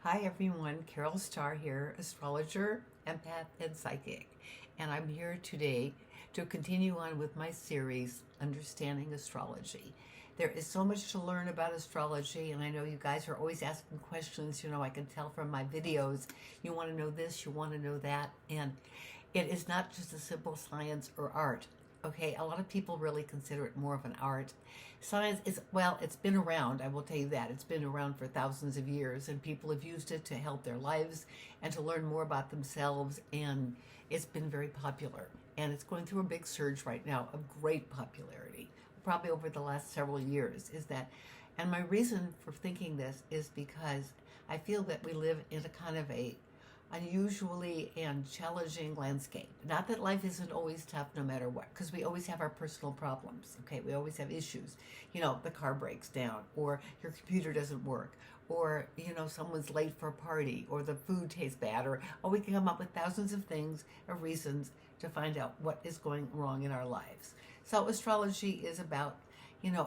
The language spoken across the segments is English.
Hi everyone, Carol Starr here, astrologer, empath, and psychic. And I'm here today to continue on with my series, Understanding Astrology. There is so much to learn about astrology, and I know you guys are always asking questions. I can tell from my videos, you want to know this, you want to know that. And it is not just a simple science or art. Okay, a lot of people really consider it more of an art. Science is, well, it's been around, I will tell you that. It's been around for thousands of years, and people have used it to help their lives and to learn more about themselves, and it's been very popular. And it's going through a big surge right now of great popularity, probably over the last several years, is that. And my reason for thinking this is because I feel that we live in a kind of a unusually and challenging landscape. Not that life isn't always tough no matter what, because we always have our personal problems, okay? We always have issues. The car breaks down, or your computer doesn't work, or, someone's late for a party, or the food tastes bad, or we can come up with thousands of things or reasons to find out what is going wrong in our lives. So astrology is about,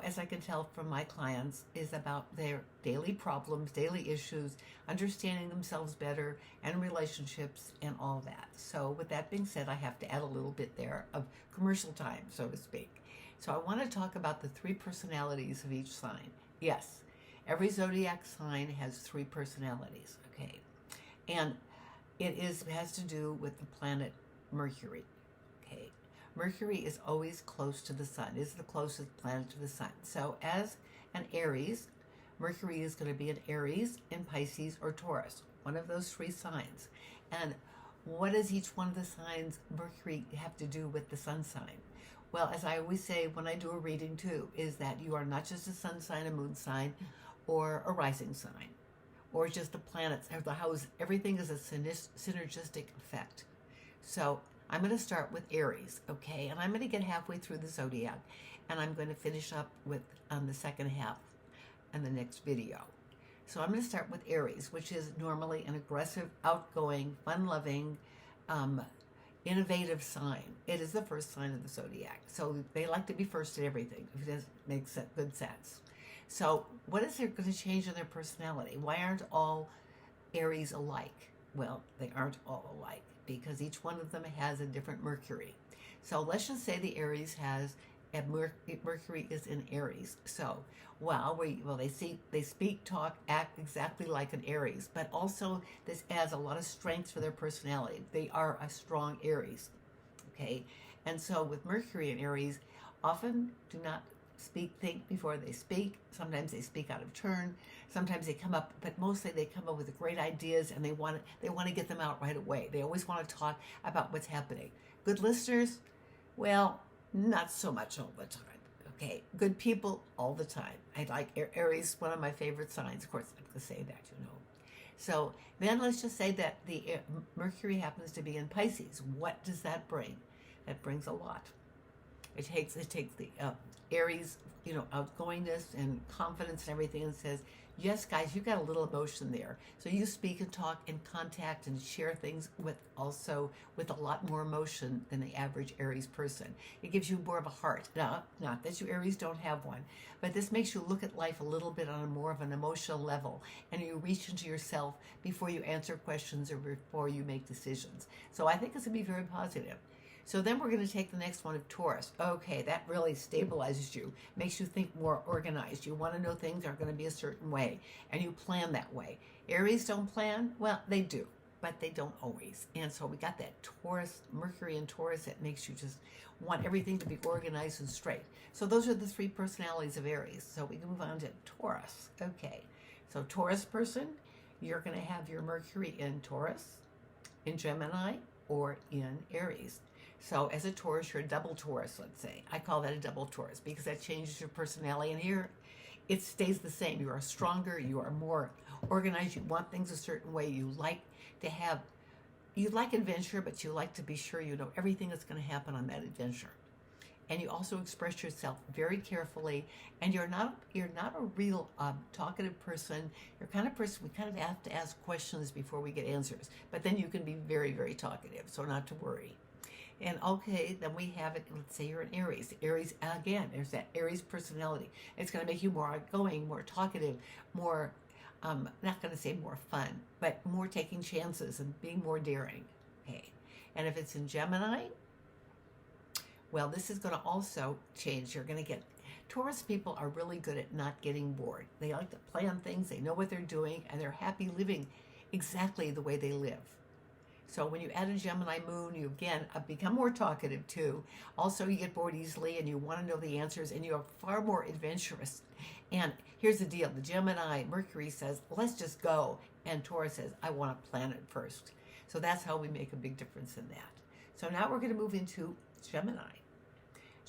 as I can tell from my clients, is about their daily problems, daily issues, understanding themselves better, and relationships, and all that. So with that being said, I have to add a little bit there of commercial time, so to speak. So I want to talk about the three personalities of each sign. Yes, every zodiac sign has three personalities, okay? And has to do with the planet Mercury, okay? Mercury is always close to the sun, is the closest planet to the sun. So as an Aries, Mercury is going to be in Aries, in Pisces, or Taurus, one of those three signs. And what does each one of the signs Mercury have to do with the sun sign? Well, as I always say when I do a reading too, is that you are not just a sun sign, a moon sign, or a rising sign, or just the planets, or the house. Everything is a synergistic effect. So I'm going to start with Aries, okay? And I'm going to get halfway through the zodiac, and I'm going to finish up with the second half in the next video. So I'm going to start with Aries, which is normally an aggressive, outgoing, fun-loving, innovative sign. It is the first sign of the zodiac. So they like to be first at everything, if it does make good sense. So what is there going to change in their personality? Why aren't all Aries alike? Well, they aren't all alike, because each one of them has a different Mercury. So let's just say the Aries has Mercury is in Aries. So they speak, talk, act exactly like an Aries, but also this adds a lot of strength for their personality. They are a strong Aries, okay? And so with Mercury in Aries, often do not think before they speak. Sometimes they speak out of turn. Sometimes they come up, but mostly they come up with great ideas, and they want to get them out right away. They always want to talk about what's happening. Good listeners, well, not so much all the time. Okay, good people all the time. I like Aries, one of my favorite signs. Of course, I'm going to say that. So then let's just say that the Mercury happens to be in Pisces. What does that bring? That brings a lot. It takes the Aries, outgoingness and confidence and everything, and says, yes, guys, you got a little emotion there. So you speak and talk and contact and share things with a lot more emotion than the average Aries person. It gives you more of a heart. Now, not that you Aries don't have one, but this makes you look at life a little bit on a more of an emotional level, and you reach into yourself before you answer questions or before you make decisions. So I think this would be very positive. So then we're going to take the next one of Taurus. Okay, that really stabilizes you, makes you think more organized. You want to know things are going to be a certain way, and you plan that way. Aries don't plan? Well, they do, but they don't always. And so we got that Taurus, Mercury in Taurus, that makes you just want everything to be organized and straight. So those are the three personalities of Aries. So we can move on to Taurus. Okay, so Taurus person, you're going to have your Mercury in Taurus, in Gemini, or in Aries. So as a Taurus, you're a double Taurus, let's say. I call that a double Taurus because that changes your personality. And here, it stays the same. You are stronger. You are more organized. You want things a certain way. You like adventure, but you like to be sure you know everything that's going to happen on that adventure. And you also express yourself very carefully. And you're not a real talkative person. You're kind of person we kind of have to ask questions before we get answers. But then you can be very, very talkative. So not to worry. And okay, then we have it, let's say you're an Aries. Aries, again, there's that Aries personality. It's going to make you more outgoing, more talkative, more not going to say more fun, but more taking chances and being more daring. Okay. And if it's in Gemini, well, this is going to also change. You're going to get Taurus people are really good at not getting bored. They like to plan things, they know what they're doing, and they're happy living exactly the way they live. So when you add a Gemini moon, you again become more talkative too. Also, you get bored easily and you want to know the answers, and you're far more adventurous. And here's the deal. The Gemini, Mercury says, let's just go. And Taurus says, I want to plan it first. So that's how we make a big difference in that. So now we're going to move into Gemini.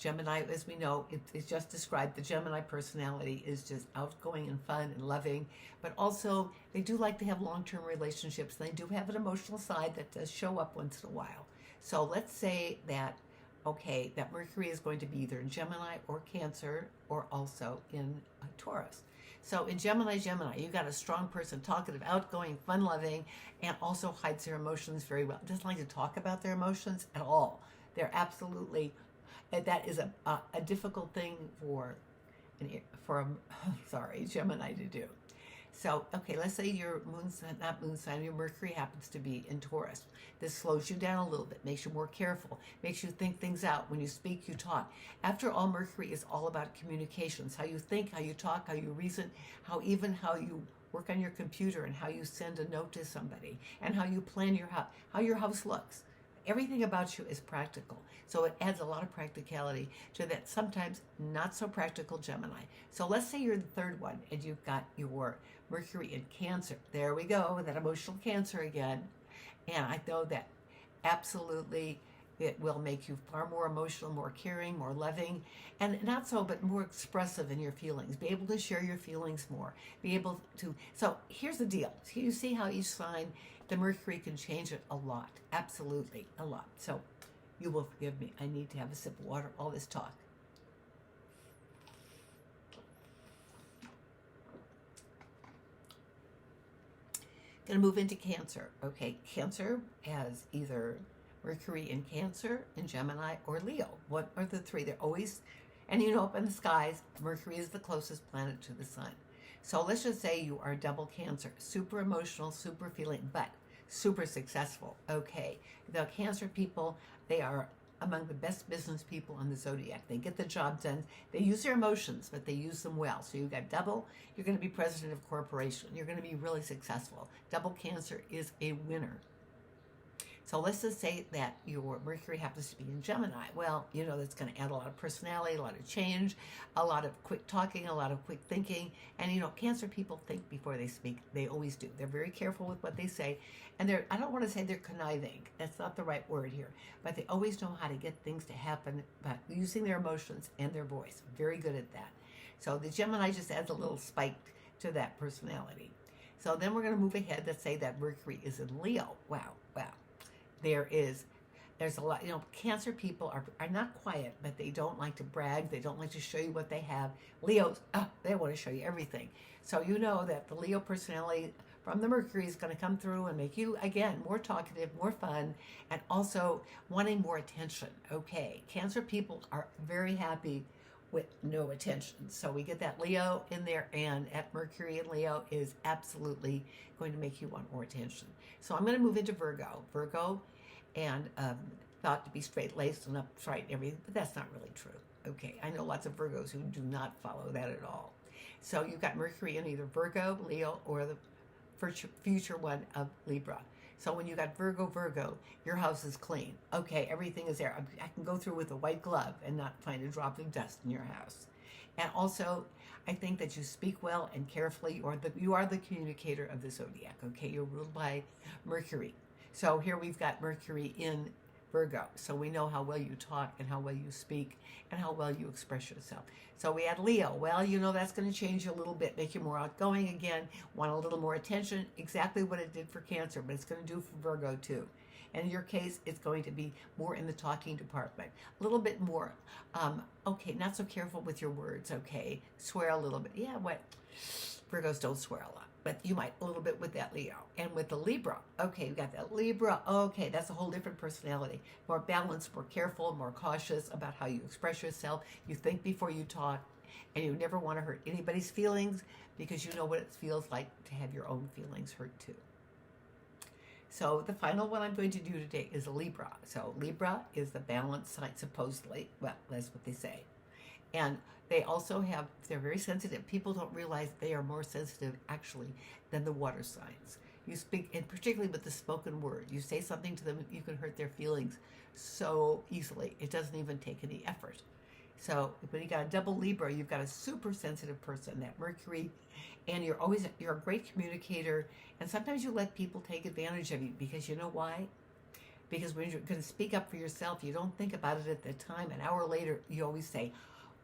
Gemini, as we know, it's just described. The Gemini personality is just outgoing and fun and loving, but also they do like to have long-term relationships. They do have an emotional side that does show up once in a while. So let's say that, okay, that Mercury is going to be either in Gemini or Cancer or also in Taurus. So in Gemini, you got a strong person, talkative, outgoing, fun-loving, and also hides their emotions very well. Doesn't like to talk about their emotions at all. They're absolutely... that is a difficult thing for Gemini to do. So, okay, let's say your your Mercury happens to be in Taurus. This slows you down a little bit, makes you more careful, makes you think things out. When you speak, you talk. After all, Mercury is all about communications, how you think, how you talk, how you reason, how you work on your computer, and how you send a note to somebody, and how you plan your house, how your house looks. Everything about you is practical. So it adds a lot of practicality to that sometimes not so practical Gemini. So let's say you're the third one and you've got your Mercury in Cancer. There we go, that emotional Cancer again. And I know that absolutely it will make you far more emotional, more caring, more loving, and not so, but more expressive in your feelings. Be able to share your feelings more. Be able to, so here's the deal. So you see how each sign, the Mercury can change it a lot. Absolutely, a lot. So you will forgive me. I need to have a sip of water, all this talk. Going to move into Cancer. Okay, Cancer has either Mercury in Cancer, in Gemini, or Leo. What are the three? They're always, and you know, up in the skies, Mercury is the closest planet to the sun. So let's just say you are double Cancer, super emotional, super feeling, but super successful. Okay, the Cancer people, they are among the best business people on the Zodiac. They get the job done. They use their emotions, but they use them well. So you've got double, you're going to be president of a corporation. You're going to be really successful. Double Cancer is a winner. So let's just say that your Mercury happens to be in Gemini. Well, you know, that's going to add a lot of personality, a lot of change, a lot of quick talking, a lot of quick thinking. And, you know, Cancer people think before they speak. They always do. They're very careful with what they say. And I don't want to say they're conniving. That's not the right word here. But they always know how to get things to happen by using their emotions and their voice. Very good at that. So the Gemini just adds a little spike to that personality. So then we're going to move ahead. Let's say that Mercury is in Leo. Wow. There's a lot, you know, Cancer people are not quiet, but they don't like to brag. They don't like to show you what they have. Leos, they want to show you everything. So you know that the Leo personality from the Mercury is going to come through and make you, again, more talkative, more fun, and also wanting more attention. Okay, Cancer people are very happy with no attention. So we get that Leo in there, and at Mercury and Leo is absolutely going to make you want more attention. So I'm going to move into Virgo. Virgo, and thought to be straight-laced and upright and everything, but that's not really true. Okay, I know lots of Virgos who do not follow that at all. So you've got Mercury in either Virgo, Leo, or the future one of Libra. So when you got Virgo, your house is clean. Okay, everything is there. I can go through with a white glove and not find a drop of dust in your house. And also, I think that you speak well and carefully. You are the communicator of the Zodiac. Okay, you're ruled by Mercury. So here we've got Mercury in Virgo. So we know how well you talk and how well you speak and how well you express yourself. So we add Leo. Well, you know, that's going to change you a little bit, make you more outgoing again, want a little more attention. Exactly what it did for Cancer, but it's going to do for Virgo too. And in your case, it's going to be more in the talking department. A little bit more, okay, not so careful with your words, okay? Swear a little bit. Yeah, what? Virgos don't swear a lot. But you might a little bit with that Leo. And with the Libra, okay, you got that Libra, okay, that's a whole different personality. More balanced, more careful, more cautious about how you express yourself. You think before you talk. And you never want to hurt anybody's feelings because you know what it feels like to have your own feelings hurt too. So the final one I'm going to do today is Libra. So Libra is the balance sign, supposedly. Well, that's what they say. And they also they're very sensitive. People don't realize they are more sensitive, actually, than the water signs. You speak, and particularly with the spoken word, you say something to them, you can hurt their feelings so easily. It doesn't even take any effort. So when you got a double Libra, you've got a super sensitive person, that Mercury, and you're a great communicator. And sometimes you let people take advantage of you because you know why? Because when you're going to speak up for yourself, you don't think about it at the time. An hour later, you always say,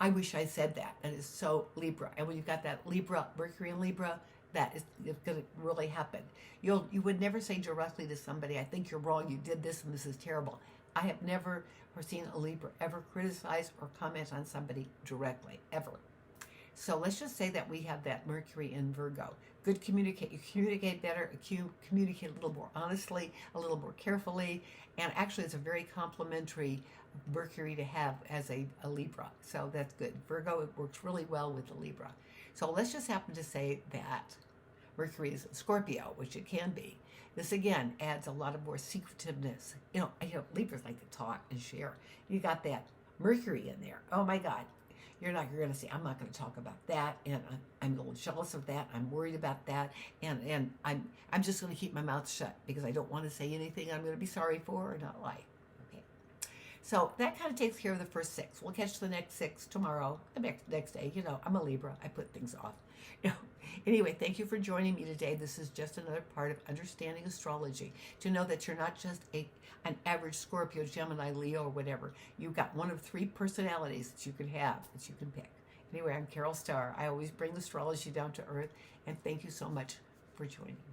I wish I said that. And it's so Libra. And when you've got that Libra, Mercury and Libra, that is going to really happen. You would never say directly to somebody, I think you're wrong, you did this and this is terrible. I have never seen a Libra ever criticize or comment on somebody directly, ever. So let's just say that we have that Mercury in Virgo. Good communicate. You communicate better, communicate a little more honestly, a little more carefully, and actually it's a very complimentary Mercury to have as a Libra. So that's good. Virgo, it works really well with the Libra. So let's just happen to say that Mercury is Scorpio, which it can be. This again adds a lot of more secretiveness. Libras like to talk and share. You got that Mercury in there. Oh my God. You're going to say, I'm not going to talk about that, and I'm a little jealous of that. I'm worried about that, and I'm just going to keep my mouth shut because I don't want to say anything I'm going to be sorry for or not like. Okay, so that kind of takes care of the first 6. We'll catch the next 6 tomorrow, the next day. I'm a Libra. I put things off. Anyway, thank you for joining me today. This is just another part of understanding astrology, to know that you're not just an average Scorpio, Gemini, Leo, or whatever. You've got one of 3 personalities that you can have, that you can pick. Anyway, I'm Carol Starr. I always bring astrology down to earth, and thank you so much for joining me.